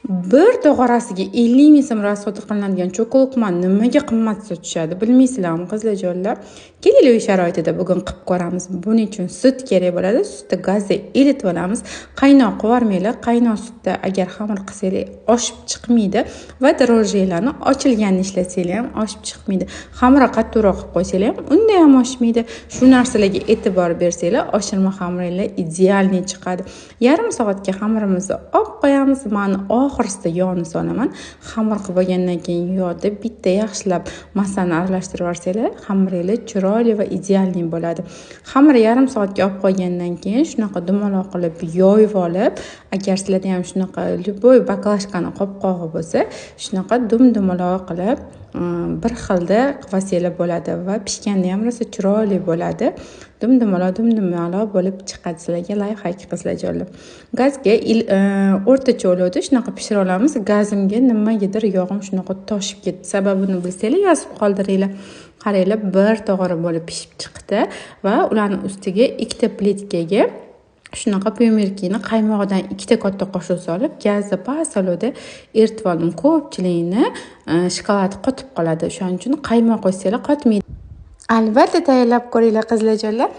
Bir tog'orasiga 50 ming so'm rasxod qilinadigan cho'qiliqman nimaga qimmat sotishadi bilmaysizlarmi qizlarjonlar? Keling uy sharoitida bugun qilib ko'ramiz. Buning uchun sut kerak bo'ladi. Sutni gazda eritib olamiz. Qaynoq qilib qaynoq sutda agar xamir qilsangiz oshib chiqmaydi va drojjelarni ochilganini ishlatsangiz ham oshib chiqmaydi. Xamirni qattiqroq qilib qo'ysangiz ham unda ham oshmaydi. Shu narsalarga e'tibor bersanglar, oshirma xamiringlar idealniy chiqadi. Yarim soatga xamirimizni olib qo'yamiz. Mana oxirsida yog'ni solaman. Xamir qilib bo'lgandan keyin yog'da bitta yaxshilab massani aralashtirib olsanglar, xamiringiz chiroyli va idealniy bo'ladi. Xamir yarim soatga olib qo'ygandan keyin shunaqa dumaloq qilib yoyib olib, agar sizlarda ham shunaqa любой baklashkani qopqog'i bo'lsa, shunaqa dumaloq qilib bir xilda qilsanglar bo'ladi va pishganda ham rosa chiroyli bo'ladi. Dumaloq bo'lib chiqadi. Sizlarga layfhak qizlarjonlar. Gazga o'rtacha olovda shunaqa pishira olamiz. Gazimga nimagadir yog'im shunaqa toshib ketdi. Sababini bilsanglar yozib qoldiringlar. Qaranglar, bir tog'ora bo'lib pishib chiqdi va ularning ustiga ikkita plitkaga shunaqa pemmirkini qaymog'idan ikkita katta qoshiq solib, gazda past olovda eritib oldim. Ko'pchilikni shokolad qotib qoladi. Shuning uchun qaymoq qo'ysanglar qotmaydi. Albatta tayyorlab ko'ringlar qizlarjonlar.